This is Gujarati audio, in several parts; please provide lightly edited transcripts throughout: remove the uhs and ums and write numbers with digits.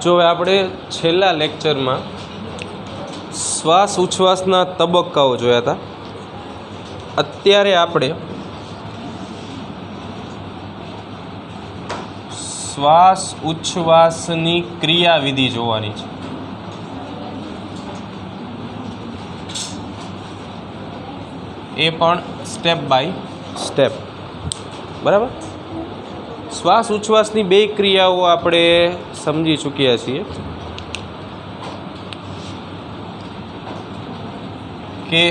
જો આપણે છેલ્લા લેક્ચરમાં શ્વાસ ઉચ્છ્વાસના તબક્કાઓ જોયા હતા. અત્યારે આપણે શ્વાસ ઉચ્છ્વાસની ક્રિયાવિધિ જોવાની છે. એ પણ સ્ટેપ બાય સ્ટેપ. બરાબર. શ્વાસ ઉચ્છ્વાસની બે ક્રિયાઓ આપણે સમજી ચૂક્યા છીએ કે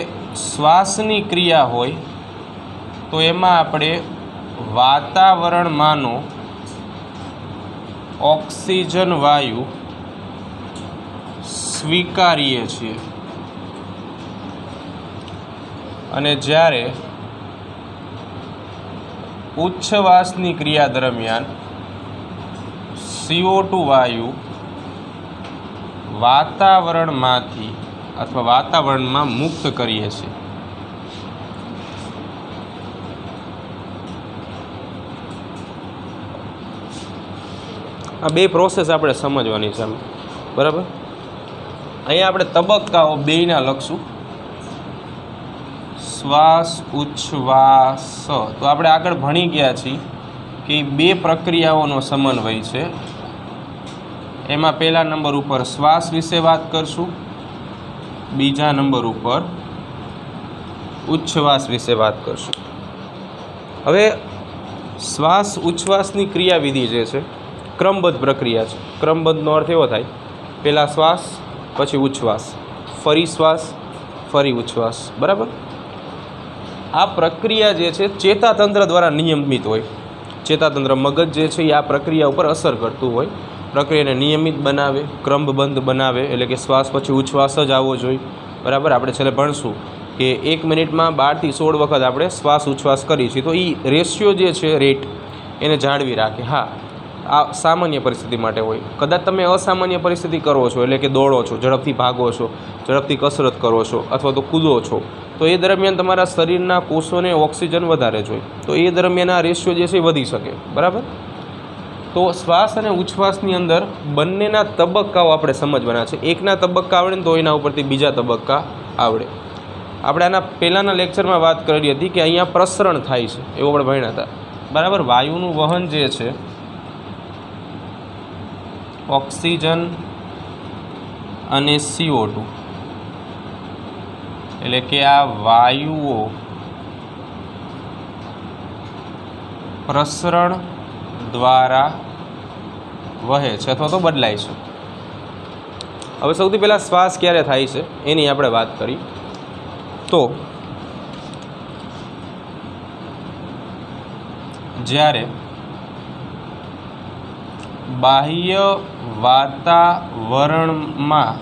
શ્વાસની ક્રિયા હોય તો એમાં આપણે વાતાવરણમાંનો ઓક્સિજન વાયુ સ્વીકારીએ છીએ અને જ્યારે ઉચ્છ્વાસની ક્રિયા દરમિયાન CO2 વાયુ વાતાવરણમાંથી અથવા વાતાવરણમાં મુક્ત કરીએ છીએ. આ બે પ્રોસેસ આપણે સમજવાની છે. બરાબર. અહીંયા આપણે તબક્કાઓ બેયના લખશું. શ્વાસ ઉચ્છ્વાસ. તો આપણે આગળ ભણી ગયા છીએ કે બે પ્રક્રિયાઓનો સમન્વય છે. એમાં પહેલા નંબર ઉપર શ્વાસ વિશે વાત કરશું, બીજા નંબર ઉપર ઉચ્છ્વાસ વિશે વાત કરશું. હવે શ્વાસ ઉચ્છ્વાસની ક્રિયાવિધિ જે છે ક્રમબદ્ધ પ્રક્રિયા છે. ક્રમબદ્ધનો અર્થ એવો થાય પહેલાં શ્વાસ પછી ઉચ્છ્વાસ, ફરી શ્વાસ ફરી ઉચ્છ્વાસ. બરાબર. આ પ્રક્રિયા જે છે ચેતાતંત્ર દ્વારા નિયમિત હોય. ચેતાતંત્ર મગજ જે છે એ આ પ્રક્રિયા ઉપર અસર કરતું હોય, પ્રક્રિયાને નિયમિત બનાવે, ક્રમબદ્ધ બનાવે. એટલે કે શ્વાસ પછી ઉચ્છ્વાસ જ આવવો જોઈએ. બરાબર. આપણે છેલ્લે ભણશું કે 1 મિનિટમાં 12 થી 16 વખત આપણે શ્વાસ ઉચ્છ્વાસ કરીએ છીએ. તો એ રેશિયો જે છે રેટ એને જાળવી રાખે. હા, આ સામાન્ય પરિસ્થિતિ માટે હોય. કદાચ તમે અસામાન્ય પરિસ્થિતિ કરો છો, એટલે કે દોડો છો, ઝડપથી ભાગો છો, ઝડપથી કસરત કરો છો અથવા તો કૂદો છો, તો એ દરમિયાન તમારા શરીરના કોષોને ઓક્સિજન વધારે જોઈએ. તો એ દરમિયાન આ રેશિયો જે છે એ વધી શકે. બરાબર. તો શ્વાસ અને ઉચ્છ્વાસની અંદર બંનેના તબક્કાઓ આપણે સમજવાના છે. એકના તબક્કા આવડે ને તો એના ઉપરથી બીજા તબક્કા આવડે. આપણે આના પહેલાંના લેક્ચરમાં વાત કરેલી હતી કે અહીંયા પ્રસરણ થાય છે એવું આપણે ભણ્યા હતા. બરાબર. વાયુનું વહન જે છે ઓક્સિજન અને CO2 એટલે કે આ વાયુઓ પ્રસરણ દ્વારા વહે છે અથવા તો બદલાય છે. હવે સૌથી પહેલાં શ્વાસ ક્યારે થાય છે એની આપણે વાત કરી તો જ્યારે બાહ્ય વાતાવરણમાં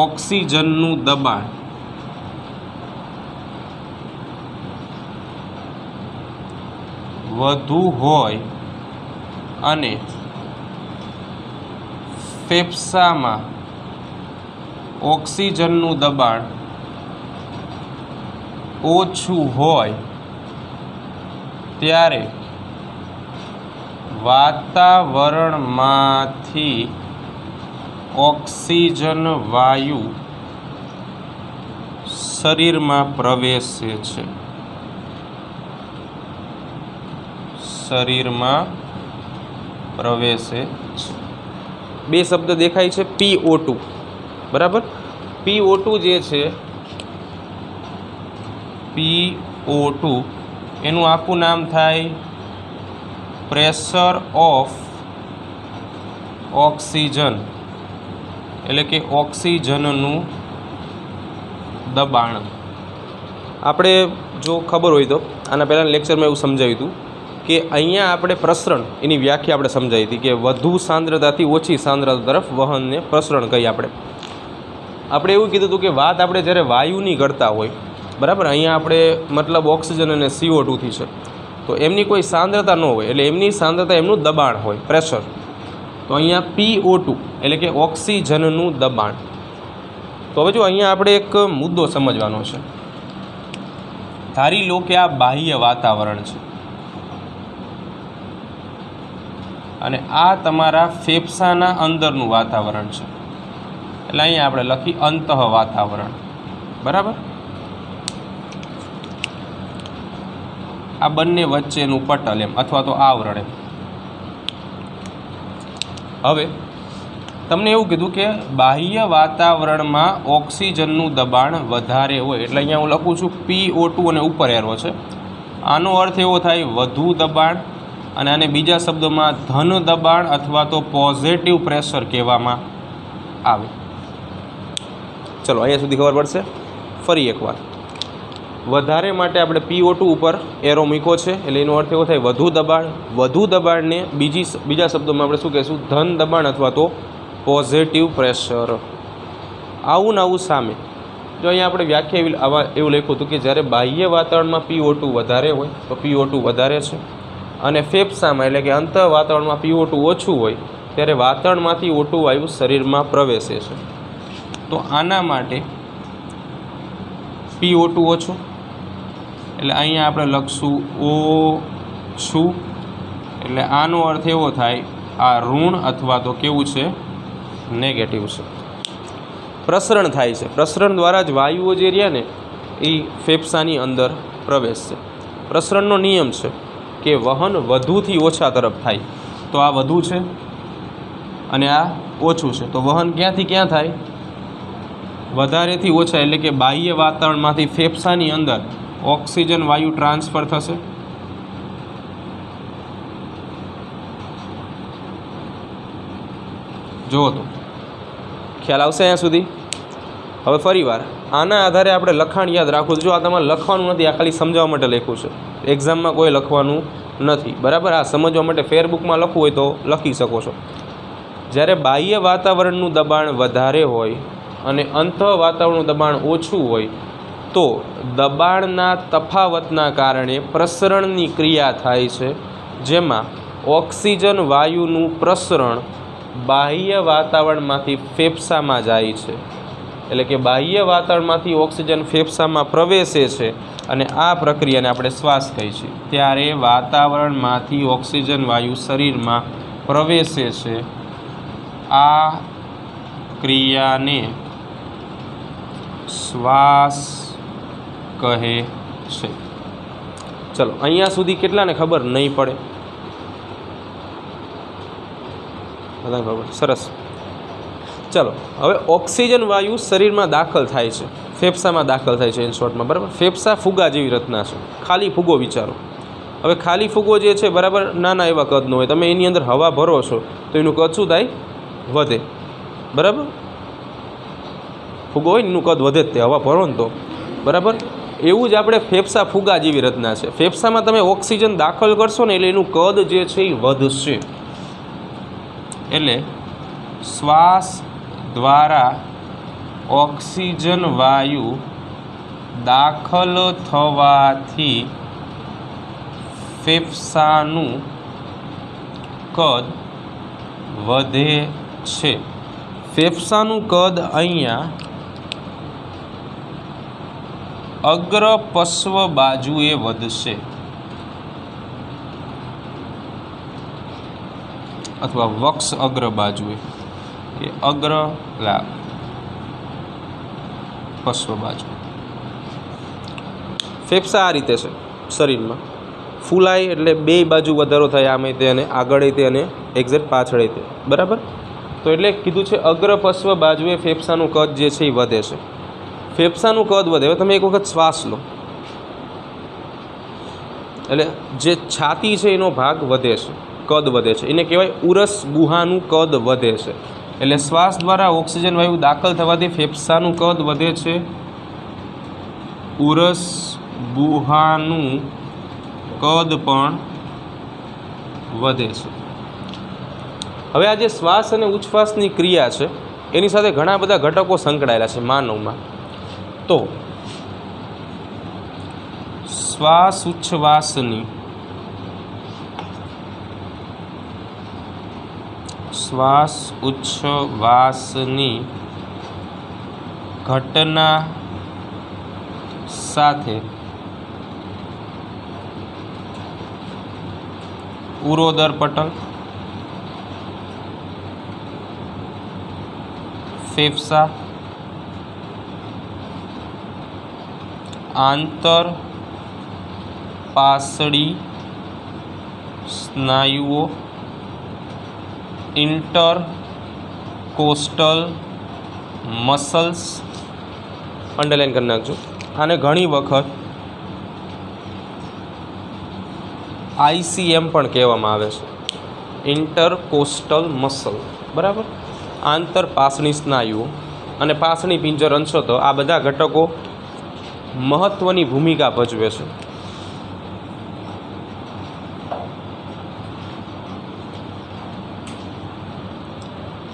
ઓક્સિજનનું દબાણ વધુ હોય અને ફેફસામાં ઓક્સિજનનું દબાણ ઓછું હોય ત્યારે વાતાવરણમાંથી ઓક્સિજન વાયુ શરીરમાં પ્રવેશે છે. શરીરમાં પ્રવેશે છે. બે શબ્દ દેખાય છે PO2. બરાબર. PO2 જે છે PO2 એનું આખું નામ થાય પ્રેશર ઓફ ઓક્સિજન એટલે કે ઓક્સિજનનું દબાણ. આપણે જો ખબર હોય તો આના પહેલાંના લેક્ચરમાં એવું સમજાવ્યું હતું કે અહીંયા આપણે પ્રસરણ એની વ્યાખ્યા આપણે સમજાવી હતી કે વધુ સાંદ્રતાથી ઓછી સાંદ્રતા તરફ વહનને પ્રસરણ કહીએ. આપણે એવું કીધું હતું કે વાત આપણે જ્યારે વાયુની કરતા હોય. બરાબર. અહીંયા આપણે મતલબ ઓક્સિજન અને CO2 થી છે તો એમની કોઈ સાંદ્રતા ન હોય એટલે એમની સાંદ્રતા એમનું દબાણ હોય, પ્રેશર. તો અહીંયા PO2 એટલે કે ઓક્સિજનનું દબાણ. તો હવે જો અહીંયા આપણે એક મુદ્દો સમજવાનો છે. ધારી લો કે આ બાહ્ય વાતાવરણ છે. અને આ તમારા ફેફસાના અંદરનું વાતાવરણ છે, એટલે અહીંયા આપણે લખી અંતઃ વાતાવરણ, બરાબર. આ બંને વચ્ચેનું પટલ એમ, અથવા તો આવરણ એમ. હવે તમને એવું કીધું કે બાહ્ય વાતાવરણમાં ઓક્સિજનનું દબાણ વધારે હોય, એટલે અહીંયા હું લખું છું PO2 અને ઉપર એરો છે. આનો અર્થ એવો થાય વધુ દબાણ, અને આને બીજા શબ્દોમાં ધન દબાણ અથવા તો પોઝિટિવ પ્રેશર કહેવામાં આવે. ચલો અહીંયા સુધી ખબર પડશે. ફરી એકવાર, વધારે માટે આપણે PO2 ઉપર એરો મૂક્યો છે, એટલે એનો અર્થ એવો થાય વધુ દબાણ. વધુ દબાણને બીજા શબ્દોમાં આપણે શું કહીશું? ધન દબાણ અથવા તો પોઝિટિવ પ્રેશર. આવું ને આવું સામે જો અહીંયા આપણે વ્યાખ્યા એવું લખ્યું હતું કે જ્યારે બાહ્ય વાતાવરણમાં PO2 વધારે હોય તો PO2 વધારે છે, અને ફેફસામાં એટલે કે અંતઃ વાતાવરણમાં PO2 ઓછું હોય ત્યારે વાતાવરણમાંથી O2 વાયુ શરીરમાં પ્રવેશે છે. તો આના માટે PO2 ઓછું, એટલે અહીંયા આપણે લખશું ઓછું, એટલે આનો અર્થ એવો થાય આ ઋણ અથવા તો કેવું છે? નેગેટિવ છે. પ્રસરણ થાય છે, પ્રસરણ દ્વારા જ વાયુઓ જે રહ્યા ને એ ફેફસાની અંદર પ્રવેશશે. પ્રસરણનો નિયમ છે કે વહન વધુથી ઓછા તરફ થાય. તો આ વધુ છે અને આ ઓછું છે, તો વહન ક્યાંથી ક્યાં થાય? વધારેથી ઓછા, એટલે કે બાહ્ય વાતાવરણમાંથી ફેફસાની અંદર ઓક્સિજન વાયુ ટ્રાન્સફર થશે. જુઓ તો ખ્યાલ આવશે અહીંયા સુધી. હવે ફરીવાર આના આધારે આપણે લખાણ યાદ રાખવું. જો આ તમારે લખવાનું નથી, આ ખાલી સમજાવવા માટે લખ્યું છે, એક્ઝામમાં કોઈ લખવાનું નથી, બરાબર. આ સમજવા માટે ફેરબુકમાં લખવું હોય તો લખી શકો છો. જ્યારે બાહ્ય વાતાવરણનું દબાણ વધારે હોય અને અંતઃ વાતાવરણનું દબાણ ઓછું હોય તો દબાણના તફાવતના કારણે પ્રસરણની ક્રિયા થાય છે, જેમાં ઓક્સિજન વાયુનું પ્રસરણ બાહ્ય વાતાવરણમાંથી ફેફસામાં જાય છે. એટલે કે બાહ્ય વાતાવરણમાંથી ઓક્સિજન ફેફસામાં પ્રવેશે છે, અને આ પ્રક્રિયાને આપણે શ્વાસ કહીએ છીએ. ત્યારે વાતાવરણમાંથી ઓક્સિજન વાયુ શરીરમાં પ્રવેશે છે. આ ક્રિયાને શ્વાસ કહે છે. ચલો અહીંયા સુધી કેટલાને ખબર નહીં પડે? બધાને ખબર? સરસ. ચલો હવે ઓક્સિજન વાયુ શરીરમાં દાખલ થાય છે, ફેફસામાં દાખલ થાય છે, ઇન શોર્ટમાં, બરાબર. ફેફસા ફુગા જેવી રચના છે, ખાલી ફુગો વિચારો. હવે ખાલી ફુગો જે છે, બરાબર, નાના એવા કદનો હોય. તમે એની અંદર હવા ભરો છો તો એનું કદ શું થાય? વધે, બરાબર. ફુગો હોય ને એનું કદ વધે જ, તે હવા ભરો ને તો, બરાબર. એવું જ આપણે ફેફસા ફુગા જેવી રચના છે. ફેફસામાં તમે ઓક્સિજન દાખલ કરશો ને એટલે એનું કદ જે છે એ વધશે. એટલે શ્વાસ દ્વારા ઓક્સિજન વાયુ દાખલ થવાથી ફેફસાનું કદ વધે છે. ફેફસાનું કદ અહીંયા અગ્ર પશ્વ બાજુએ વધશે, અથવા વક્ષ અગ્ર બાજુએ, એ અગ્ર પશ્વ બાજુ. ફેફસા આ રીતે છે શરીરમાં. ફૂલાય એટલે બે બાજુ વધારો થાય, આમે તે અને આગળ તે અને એક્ઝેક્ટ પાછળ તે, બરાબર. તો એટલે કીધું છે અગ્ર પશ્વ બાજુએ ફેફસાનું કદ જે છે એ વધે છે. ફેફસાનું કદ વધે. હવે તમે એક વખત શ્વાસ લો એટલે જે છાતી છે એનો ભાગ વધે છે, કદ વધે છે. એને કહેવાય ઉરસ ગુહાનું કદ વધે છે. એટલે શ્વાસ દ્વારા ઓક્સિજન વાયુ દાખલ થવાથી ફેફસાનું કદ વધે છે, ઉરસ ગુહાનું કદ પણ વધે છે. હવે આ જે શ્વાસ અને ઉચ્છ્વાસની ક્રિયા છે એની સાથે ઘણા બધા ઘટકો સંકળાયેલા છે માનવમાં. તો શ્વાસ ઉચ્છ્વાસની ઘટના સાથે ઉરોદર પટલ ફેફસા, આંતરપાસળી સ્નાયુઓ, ઇન્ટરકોસ્ટલ મસલ્સ, અંડરલાઈન કરી નાખજો. આને ઘણી વખત ICM પણ કહેવામાં આવે છે, ઇન્ટરકોસ્ટલ મસલ. બરાબર, આંતરપાસણી સ્નાયુઓ અને પાસણી પિંજર અંશતો, આ બધા ઘટકો મહત્ત્વની ભૂમિકા ભજવે છે.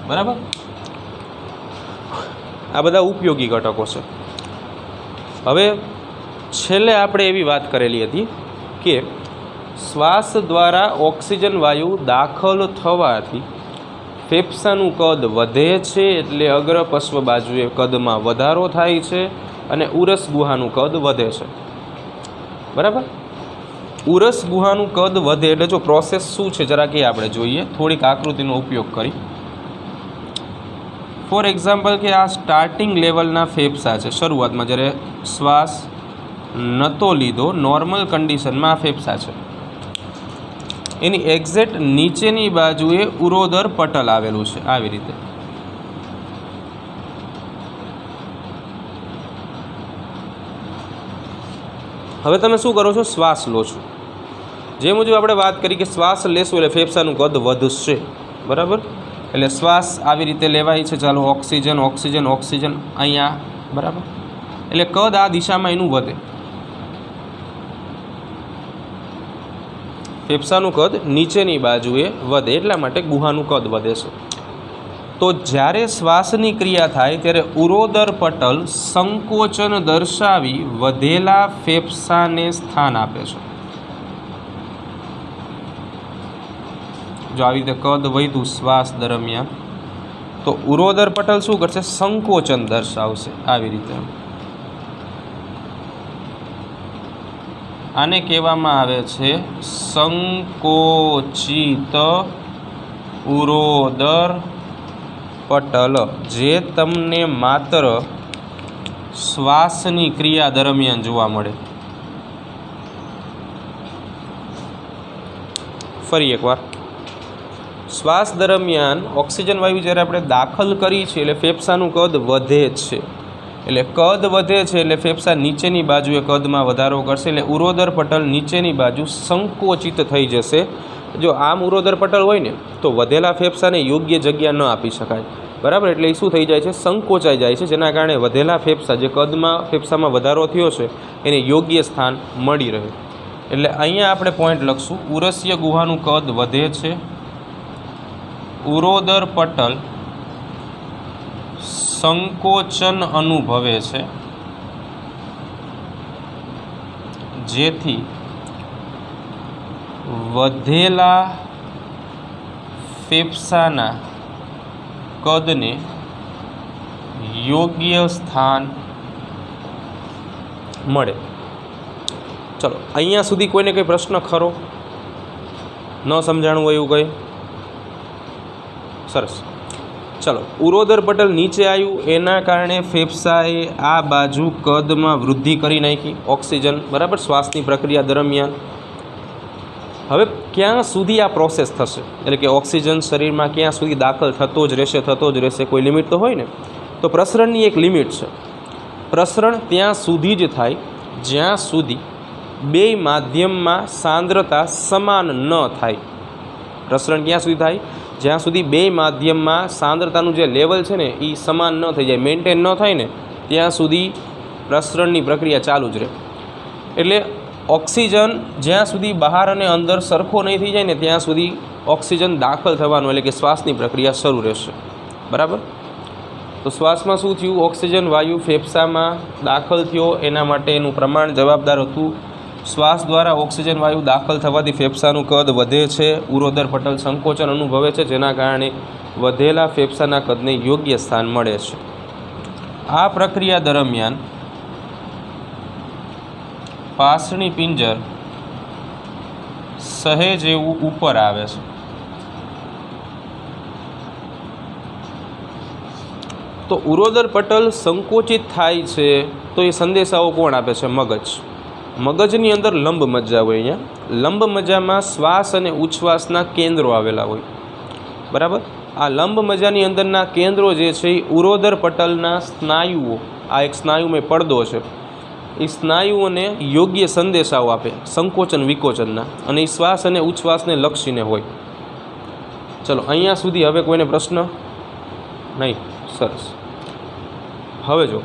બરાબર, આ બધા ઉપયોગી ઘટકો છે. હવે છેલ્લે આપણે એવી વાત કરેલી હતી કે શ્વાસ દ્વારા ઓક્સિજન વાયુ દાખલ થવાથી ફેફસાનું કદ વધે છે, એટલે અગ્રપશ્વ બાજુએ કદમાં વધારો થાય છે અને ઉરસ ગુહાનું કદ વધે છે. બરાબર, ઉરસ ગુહાનું કદ વધે એટલે જો પ્રોસેસ શું છે જરા કે આપણે જોઈએ, થોડીક આકૃતિનો ઉપયોગ કરી. ફોર એક્ઝામ્પલ કે આ સ્ટાર્ટિંગ લેવલના ફેફસા છે, શરૂઆતમાં જ્યારે શ્વાસ નહોતો લીધો, નોર્મલ કન્ડિશનમાં આ ફેફસા છે. એની એક્ઝેક્ટ નીચેની બાજુએ ઉરોદર પટલ આવેલું છે, આવી રીતે. હવે તમે શું કરો છો? શ્વાસ લો છો. જે મુજબ આપણે વાત કરી કે શ્વાસ લેશું એટલે ફેફસાનું કદ વધશે. બરાબર, એટલે શ્વાસ આવી રીતે લેવાય છે. ચાલો, ઓક્સિજન ઓક્સિજન ઓક્સિજન અહીંયા. બરાબર, એટલે કદ આ દિશામાં એનું વધે. ફેફસાનું કદ નીચેની બાજુએ વધે, એટલા માટે ગુહાનું કદ વધે છે. તો જ્યારે શ્વાસની ક્રિયા થાય ત્યારે ઉરોદર પટલ સંકોચન દર્શાવી વધેલા ફેફસાને સ્થાન આપે છે. જો આવી રીતે કદ વધ્યું શ્વાસ દરમિયાન, તો ઉરોદર પટલ શું કરશે? સંકોચન દર્શાવશે, આવી રીતે. આને કહેવામાં આવે છે સંકોચિત ઉરોદર પટલ, જે તમને માત્ર શ્વાસની ક્રિયા દરમિયાન જોવા મળે. ફરી એકવાર, શ્વાસ દરમિયાન ઓક્સિજન વાયુ જ્યારે આપણે દાખલ કરી છે એટલે ફેફસાનું કદ વધે છે. એટલે કદ વધે છે એટલે ફેફસા નીચેની બાજુએ કદમાં વધારો કરશે, એટલે ઉરોદર પટલ નીચેની બાજુ સંકોચિત થઈ જશે. જો આમ ઉરોદર પટલ હોય ને તો વધેલા ફેફસાને યોગ્ય જગ્યા ન આપી શકાય. બરાબર, એટલે એ શું થઈ જાય છે? સંકોચાઈ જાય છે, જેના કારણે વધેલા ફેફસા, જે કદમાં ફેફસામાં વધારો થયો છે, એને યોગ્ય સ્થાન મળી રહે. એટલે અહીંયા આપણે પોઈન્ટ લખશું, ઉરસ્ય ગુહાનું કદ વધે છે, ઉરોદર પટલ સંકોચન અનુભવે છે, જેથી વધેલા ફેફસાના કદને યોગ્ય સ્થાન મળે. ચલો, અહીંયા સુધી કોઈને કંઈ પ્રશ્ન ખરો? ન સમજાણું હોય એવું કંઈ? સરસ. ચલો, ઉરોદર પટલ નીચે આવ્યું, એના કારણે ફેફસાએ આ બાજુ કદમાં વૃદ્ધિ કરી નાખી ઓક્સિજન. બરાબર, શ્વાસની પ્રક્રિયા દરમિયાન. હવે ક્યાં સુધી આ પ્રોસેસ થશે? એટલે કે ઓક્સિજન શરીરમાં ક્યાં સુધી દાખલ થતો જ રહેશે, કોઈ લિમિટ તો હોય ને. તો પ્રસરણની એક લિમિટ છે. પ્રસરણ ત્યાં સુધી જ થાય જ્યાં સુધી બે માધ્યમમાં સાંદ્રતા સમાન ન થાય. પ્રસરણ ક્યાં સુધી થાય? જ્યાં સુધી બે માધ્યમમાં સાંદ્રતાનું જે લેવલ છે ને એ સમાન ન થઈ જાય, મેન્ટેન ન થાય ને, ત્યાં સુધી પ્રસરણની પ્રક્રિયા ચાલુ જ રહે. એટલે ઓક્સિજન જ્યાં સુધી બહાર અને અંદર સરખો નહીં થઈ જાય ને ત્યાં સુધી ઓક્સિજન દાખલ થવાનું, એટલે કે શ્વાસની પ્રક્રિયા શરૂ રહેશે. બરાબર, તો શ્વાસમાં શું થયું? ઓક્સિજન વાયુ ફેફસામાં દાખલ થયો, એના માટે એનું પ્રમાણ જવાબદાર હતું. શ્વાસ દ્વારા ઓક્સિજન વાયુ દાખલ થવાથી ફેફસાનું કદ વધે છે, ઉરોદર પટલ સંકોચન અનુભવે છે, જેના કારણે વધેલા ફેફસાના કદને યોગ્ય સ્થાન મળે છે. આ પ્રક્રિયા દરમિયાન પાસણી પિંજર સહેજ એવું ઉપર આવે છે. તો ઉરોદર પટલ સંકોચિત થાય છે તો એ સંદેશાઓ કોણ આપે છે? મગજ. મગજની અંદર લંબ મજ્જા હોય. અહીંયા લંબ મજ્જામાં શ્વાસ અને ઉચ્છ્વાસના કેન્દ્રો આવેલા હોય. બરાબર. આ લંબ મજ્જાની અંદરના કેન્દ્રો જે છે એ ઉરોદર પટલના સ્નાયુઓ, આ એક સ્નાયુમય પડદો છે, એ સ્નાયુઓને યોગ્ય સંદેશાઓ આપે સંકોચન વિકોચનના, અને એ શ્વાસ અને ઉચ્છ્વાસને લક્ષીને હોય. ચલો અહીંયા સુધી હવે કોઈને પ્રશ્ન નહીં? સરસ. હવે જો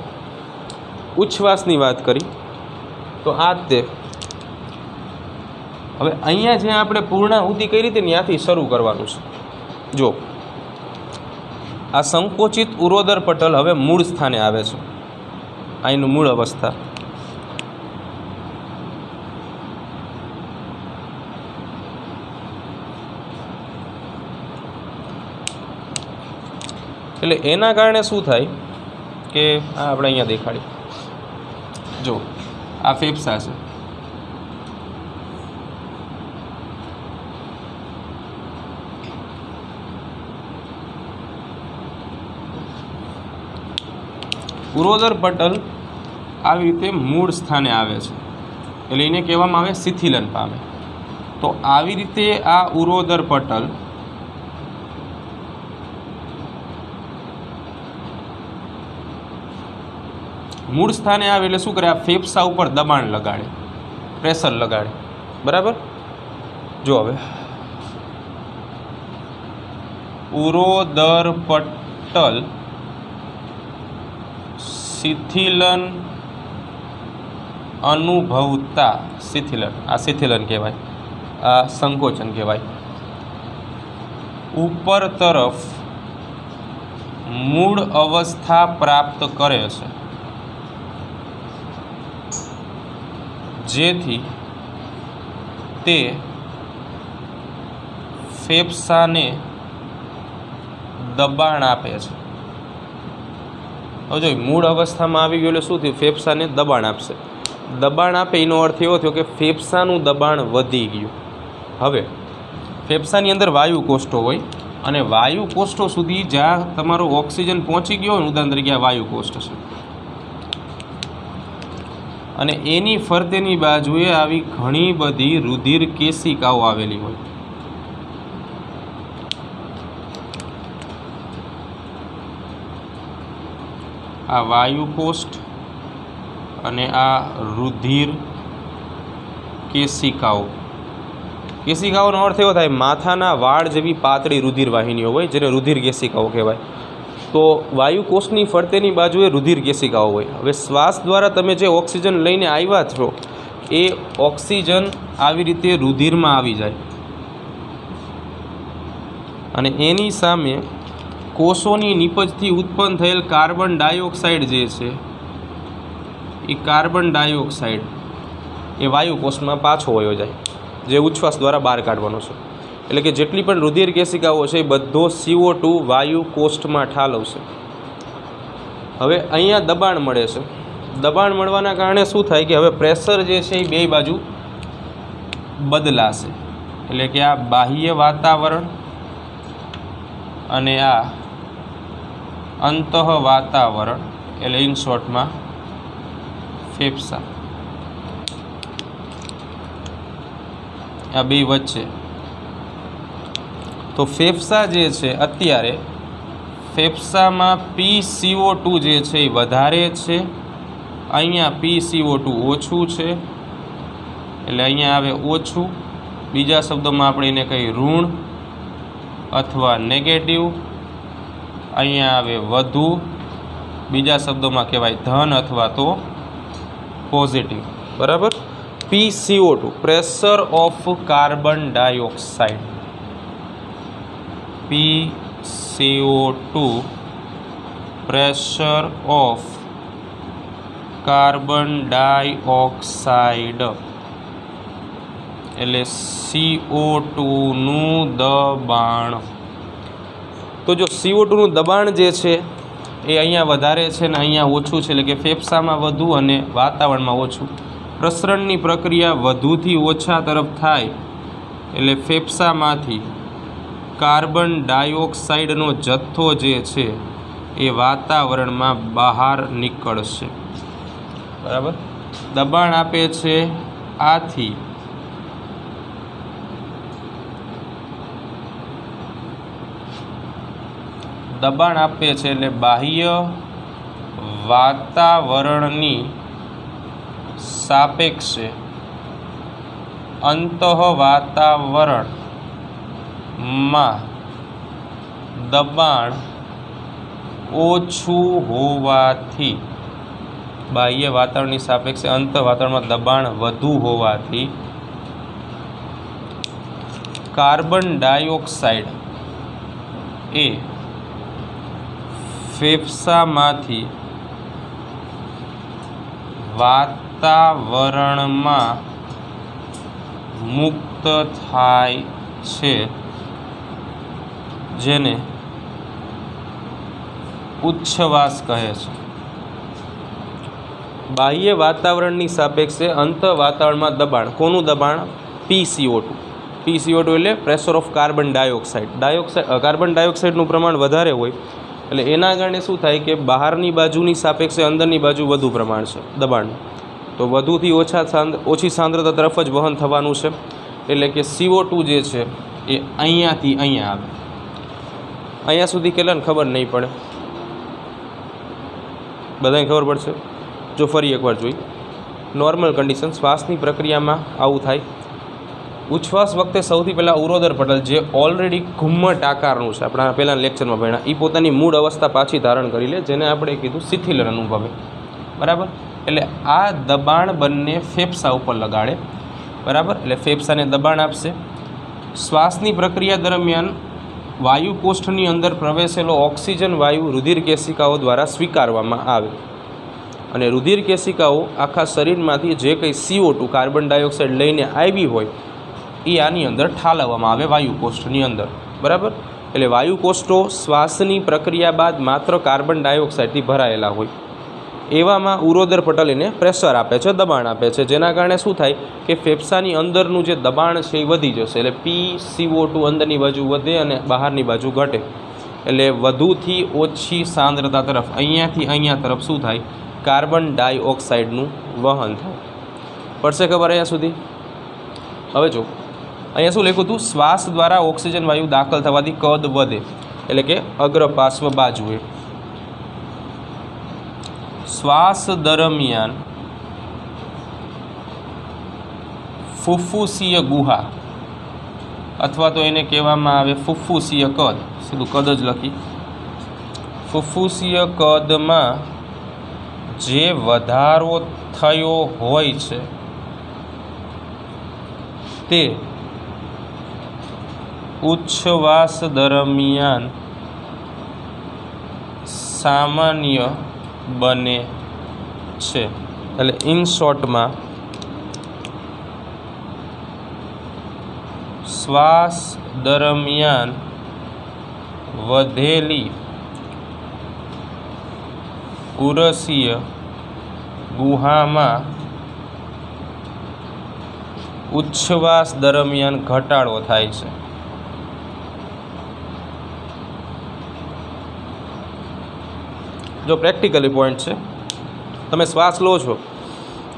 ઉચ્છ્વાસની વાત કરી તો આ જ તે. હવે અહીંયા જે આપણે પૂર્ણાહુતિ કરી હતી ત્યાંથી શરૂ કરવાનું છે. જો આ સંકોચિત ઉરોદર પટલ હવે મૂળ સ્થાને આવે છે. અહીંનું મૂળ અવસ્થા. એટલે એના કારણે શું થાય કે આ આપણે અહીંયા દેખાડી, જો આ ફેફસા છે. ઉરોદર પટલ આવી રીતે મૂળ સ્થાને આવે છે એટલે એને કહેવામાં આવે શિથિલન પામે. તો આવી રીતે આ ઉરોદર પટલ મૂળ સ્થાને આવે એટલે શું કરે? આ ફેફસા ઉપર દબાણ લગાડે, પ્રેશર લગાડે. બરાબર. જો હવે ઉરોદર પટલ શિથિલન અનુભવતા, શિથિલન, આ શિથિલન કહેવાય, આ સંકોચન કહેવાય, ઉપર તરફ મૂળ અવસ્થા પ્રાપ્ત કરે છે, જેથી તે ફેફસાને દબાણ આપે છે. હવે જો મૂળ અવસ્થામાં આવી ગયું એટલે શું થયું? ફેફસાને દબાણ આપશે. દબાણ આપે એનો અર્થ એવો થયો કે ફેફસાનું દબાણ વધી ગયું. હવે ફેફસાની અંદર વાયુ કોષ્ઠો હોય અને વાયુ કોષ્ઠો સુધી જ્યાં તમારો ઓક્સિજન પહોંચી ગયો હોય, ઉદાહરણ તરીકે આ વાયુ કોષ્ઠ છે, અને એની ફરતેની બાજુએ આવી ઘણી બધી રુધિર કેશિકાઓ આવેલી હોય. આ વાયુ કોષ્ઠ અને આ રુધિર કેશિકાઓ. કેશિકાઓનો અર્થ એવો થાય માથાના વાળ જેવી પાતળી રુધિર વાહિનીઓ હોય, જેને રુધિર કેશિકાઓ કહેવાય. તો વાયુ કોષની ફરતેની બાજુએ રુધિર કેશિકાઓ હોય. હવે શ્વાસ દ્વારા તમે જે ઓક્સિજન લઈને આવ્યા છો એ ઓક્સિજન આવી રીતે રુધિરમાં આવી જાય અને એની સામે કોષોની નિપજથી ઉત્પન્ન થયેલ કાર્બન ડાયોક્સાઇડ જે છે એ કાર્બન ડાયોક્સાઇડ એ વાયુ કોષમાં પાછો વયો જાય, જે ઉચ્છ્વાસ દ્વારા બહાર કાઢવાનો છે. એટલે કે જેટલી પણ રુધિર કેશિકાઓ છે એ બધો CO2 વાયુ કોષ્ઠમાં ઠાલવશે. હવે અહીંયા દબાણ મળે છે. દબાણ મળવાના કારણે શું થાય કે હવે પ્રેશર જે છે એ બે બાજુ બદલાશે. એટલે કે આ બાહ્ય વાતાવરણ અને આ અંતઃ વાતાવરણ, એટલે ઇન શોર્ટમાં ફેફસા, આ બે વચ્ચે. તો ફેફસા જે છે અત્યારે ફેફસામાં PCO2 જે છે એ વધારે છે, અહીંયા PCO2 ઓછું છે, એટલે અહીંયા આવે ઓછું. બીજા શબ્દોમાં આપણે એને કહીએ ઋણ અથવા નેગેટિવ. અહીંયા આવે વધુ, બીજા શબ્દોમાં કહેવાય ધન અથવા તો પોઝિટિવ. બરાબર. PCO2 pressure of carbon dioxide, PCO2 pressure of carbon dioxide, એટલે CO2 નું દબાણ. તો જો CO2 નું દબાણ જે છે એ અહીંયા વધારે છે ને અહીંયા ઓછું છે, એટલે કે ફેફસામાં વધુ અને વાતાવરણમાં ઓછું. પ્રસરણની પ્રક્રિયા વધુથી ઓછા તરફ થાય એટલે ફેફસામાંથી કાર્બન ડાયોક્સાઇડનો જથ્થો જે છે એ વાતાવરણમાં બહાર નીકળશે, બરાબર. દબાણ આપે છે આથી દબાણ આપે છે એટલે બાહ્ય વાતાવરણની સાપેક્ષે અંતઃ વાતાવરણમાં દબાણ ઓછું હોવાથી, બાહ્ય વાતાવરણની સાપેક્ષે અંતઃ વાતાવરણમાં દબાણ વધુ હોવાથી કાર્બન ડાયોક્સાઇડ એ ફેફસામાંથી વાતાવરણમાં મુક્ત થાય છે, જેને ઉચ્છવાસ કહે છે. બાહ્ય વાતાવરણની સાપેક્ષે અંતઃ વાતાવરણમાં દબાણ, કોનું દબાણ? PCO2. PCO2 એટલે pressure of carbon dioxide. Carbon ડાયોક્સાઇડનું પ્રમાણ વધારે હોય એટલે એના કારણે શું થાય કે બહારની બાજુની સાપેક્ષે અંદરની બાજુ વધુ પ્રમાણ છે દબાણ, તો વધુથી ઓછી સાંદ્રતા તરફ જ વહન થવાનું છે. એટલે કે CO2 જે છે એ અહીંયાથી અહીંયા આવે. અહીંયા સુધી કેટલાને ખબર નહીં પડે? બધાને ખબર પડશે. જો ફરી એકવાર જોઈ, નોર્મલ કન્ડિશન શ્વાસની પ્રક્રિયામાં આવું થાય. ઉચ્છ્વાસ વખતે સૌથી પહેલાં ઉરોદર પટલ જે ઓલરેડી ઘુમ્મટ આકારનું છે, આપણા પહેલાં લેક્ચરમાં ભણ્યા, એ પોતાની મૂળ અવસ્થા પાછી ધારણ કરી લે, જેને આપણે કીધું શિથિલન અનુભવે, બરાબર. એટલે આ દબાણ બંને ફેફસા ઉપર લગાડે, બરાબર. એટલે ફેફસાને દબાણ આપશે. શ્વાસની પ્રક્રિયા દરમિયાન વાયુકોષ્ઠની અંદર પ્રવેશેલો ઓક્સિજન વાયુ રુધિર કેશિકાઓ દ્વારા સ્વીકારવામાં આવે અને રુધિર કેશિકાઓ આખા શરીરમાંથી જે કંઈ CO2 કાર્બન ડાયોક્સાઇડ લઈને આવી હોય એ આની અંદર ઠાલવવામાં આવે વાયુકોષ્ઠની અંદર, બરાબર. એટલે વાયુકોષ્ઠો શ્વાસની પ્રક્રિયા બાદ માત્ર કાર્બન ડાયોક્સાઇડથી ભરાયેલા હોય, એવામાં ઉરોદર પટલ એને પ્રેશર આપે છે, દબાણ આપે છે, જેના કારણે શું થાય કે ફેફસાની અંદરનું જે દબાણ છે એ વધી જશે. એટલે PCO2 અંદરની બાજુ વધે અને બહારની બાજુ ઘટે, એટલે વધુથી ઓછી સાંદ્રતા તરફ અહીંયાથી અહીંયા તરફ શું થાય? કાર્બન ડાયોક્સાઇડનું વહન થાય. પડશે ખબર અહીંયા સુધી? હવે જો અહીંયા શું લખ્યું હતું? શ્વાસ દ્વારા ઓક્સિજન વાયુ દાખલ થવાથી કદ વધે, એટલે કે અગ્રપાર્શ્વ બાજુએ. શ્વાસ દરમિયાન ફુફ્ફુસીય ગુહા અથવા તો એને કહેવામાં આવે ફુફ્ફુસીય કદ, સીધું કદ જ લખી. ફુફ્ફુસીય કદમાં જે વધારો થયો હોય છે તે ઉચ્છવાસ દરમિયાન સામાન્ય બને છે. એટલે ઇન શોર્ટમાં શ્વાસ દરમિયાન વધેલી ઉરસીય ગુહામાં ઉચ્છવાસ દરમિયાન ઘટાડો થાય છે. જો પ્રેક્ટિકલી પોઈન્ટ છે, તમે શ્વાસ લો છો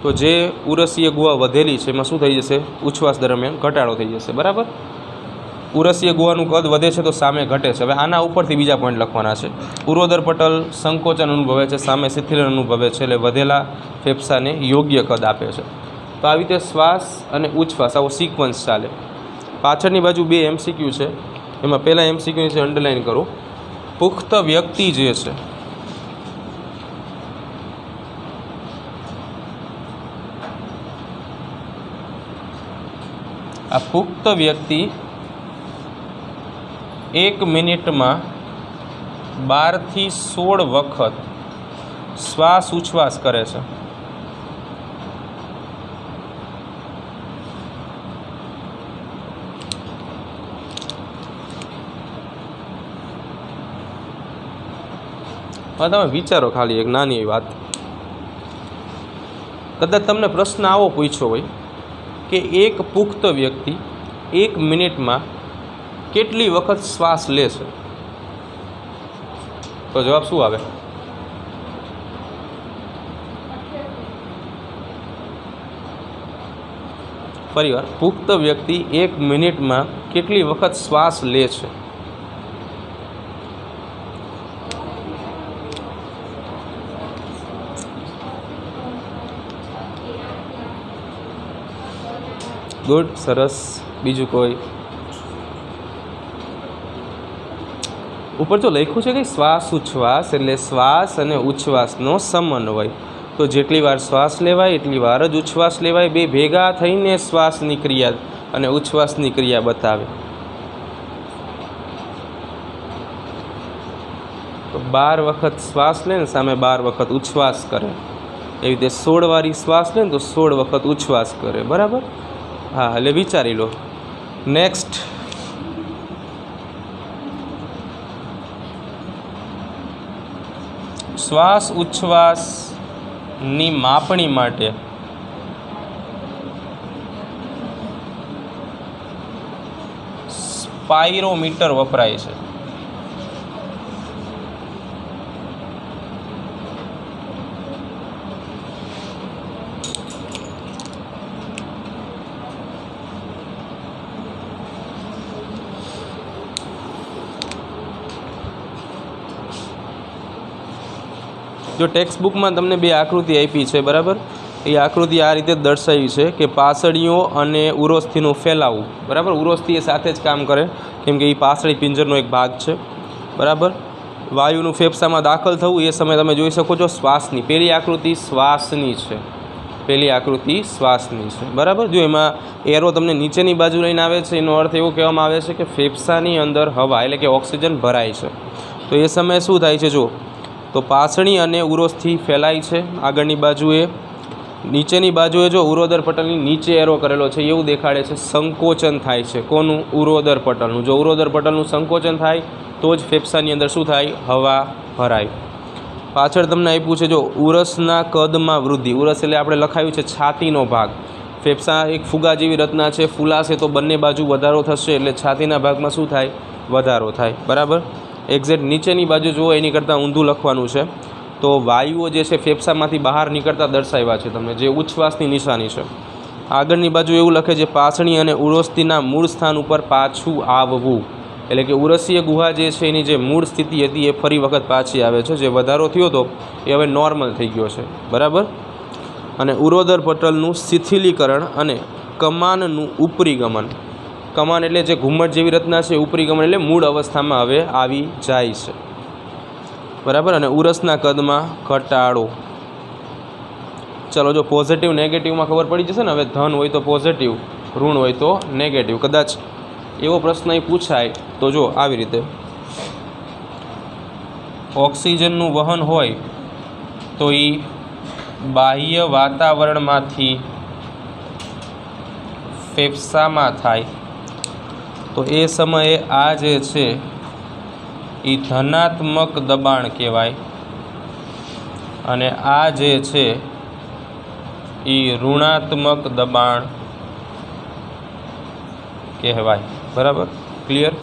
તો જે ઉરસીય ગુહા વધેલી છે એમાં શું થઈ જશે? ઉચ્છ્વાસ દરમિયાન ઘટાડો થઈ જશે, બરાબર. ઉરસીય ગુહાનું કદ વધે છે તો સામે ઘટે છે. હવે આના ઉપરથી બીજા પોઈન્ટ લખવાના છે. ઉરોદર પટલ સંકોચન અનુભવે છે, સામે શિથિલન અનુભવે છે, એટલે વધેલા ફેફસાને યોગ્ય કદ આપે છે. તો આવી રીતે શ્વાસ અને ઉચ્છ્વાસ આવો સિક્વન્સ ચાલે. પાછળની બાજુ 2 MCQ છે, એમાં પહેલાં MCQ છે અંડરલાઇન કરો. પુખ્ત વ્યક્તિ જે છે આ પુખ્ત વ્યક્તિ 1 મિનિટમાં 12 થી 16 વખત શ્વાસ ઉચ્છ્વાસ કરે છે. હવે તમે વિચારો ખાલી એક નાની એવી વાત. કદાચ તમને પ્રશ્ન આવો પૂછ્યો હોય કે એક પુખ્ત વ્યક્તિ 1 મિનિટમાં કેટલી વખત શ્વાસ લે છે, તો જવાબ શું આવે? ફરીવાર, પુખ્ત વ્યક્તિ 1 મિનિટમાં કેટલી વખત શ્વાસ લે છે? ગુડ, સરસ. બીજું કોઈ? ઉપર તો લખ્યું છે કે શ્વાસ ઉચ્છ્વાસ એટલે શ્વાસ અને ઉચ્છ્વાસનો સમન્વય. તો જેટલી વાર શ્વાસ લેવાય એટલી વાર જ ઉચ્છ્વાસ લેવાય. બે ભેગા થઈને શ્વાસની ક્રિયા અને ઉચ્છ્વાસની ક્રિયા બતાવે. તો 12 વખત શ્વાસ લે ને સામે 12 વખત ઉચ્છ્વાસ કરે. એવી રીતે 16 વારી શ્વાસ લે ને તો 16 વખત ઉચ્છ્વાસ કરે. બરાબર? હા, એટલે વિચારી લો. નેક્સ્ટ, શ્વાસ ઉચ્છ્વાસની માપણી માટે સ્પાયરોમીટર વપરાય છે. જો ટેક્સ્ટ બુકમાં તમને 2 આકૃતિ આપી છે, બરાબર? એ આકૃતિ આ રીતે દર્શાવી છે કે પાસળીઓ અને ઉરોસ્થિનું ફેલાવું. બરાબર? ઉરોસ્થિ એ સાથે જ કામ કરે કેમ કે એ પાસળી પિંજરનો એક ભાગ છે. બરાબર? વાયુનું ફેફસામાં દાખલ થવું એ સમયે તમે જોઈ શકો છો શ્વાસની. પહેલી આકૃતિ શ્વાસની છે. પહેલી આકૃતિ શ્વાસની છે. બરાબર? જો એમાં એરો તમને નીચેની બાજુ લઈને આવે છે, એનો અર્થ એવો કહેવામાં આવે છે કે ફેફસાની અંદર હવા એટલે કે ઓક્સિજન ભરાય છે. તો એ સમયે શું થાય છે? જો તો પાસણી અને ઉરોસ્થિ ફેલાય છે આગળની બાજુએ. નીચેની બાજુએ જો ઉરોદર પટલની નીચે એરો કરેલો છે એવું દેખાડે છે સંકોચન થાય છે. કોનું? ઉરોદર પટલનું. જો ઉરોદર પટલનું સંકોચન થાય તો જ ફેફસાની અંદર શું થાય? હવા ભરાય. પાછળ તમને આપ્યું છે જો ઉરસના કદમાં વૃદ્ધિ. ઉરસ એટલે આપણે લખાયું છે છાતીનો ભાગ. ફેફસા એક ફુગા જેવી રચના છે. ફૂલાશે તો બંને બાજુ વધારો થશે એટલે છાતીના ભાગમાં શું થાય? વધારો થાય. બરાબર? એક્ઝેક્ટ નીચેની બાજુ જુઓ એની કરતાં ઊંધું લખવાનું છે. તો વાયુઓ જે છે ફેફસામાંથી બહાર નીકળતા દર્શાવ્યા છે તમને, જે ઉચ્છ્વાસની નિશાની છે. આગળની બાજુ એવું લખે છે પાસણી અને ઉરોસ્થિના મૂળ સ્થાન ઉપર પાછું આવવું. એટલે કે ઉરસીય ગુહા જે છે એની જે મૂળ સ્થિતિ હતી એ ફરી વખત પાછી આવે છે. જે વધારો થયો હતો એ હવે નોર્મલ થઈ ગયો છે. બરાબર? અને ઉરોદર પટલનું શિથિલીકરણ અને કમાનનું ઉપરી ગમન. કમાન એટલે જે ઘુમ્મટ જેવી રચના છે, ઉપરી ગમન એટલે મૂળ અવસ્થામાં હવે આવી જાય છે. બરાબર? અને ઉરસના કદમાં ઘટાડો. ચલો, જો પોઝિટિવ નેગેટિવમાં ખબર પડી જશે ને. હવે ધન હોય તો પોઝિટિવ, ઋણ હોય તો નેગેટિવ. કદાચ એવો પ્રશ્ન અહીં પૂછાય તો જો આવી રીતે ઓક્સિજનનું વહન હોય તો એ બાહ્ય વાતાવરણમાંથી ફેફસામાં થાય તો એ સમયે આ જે છે એ ધનાત્મક દબાણ કહેવાય અને આ જે છે એ ઋણાત્મક દબાણ કહેવાય. બરાબર? ક્લિયર?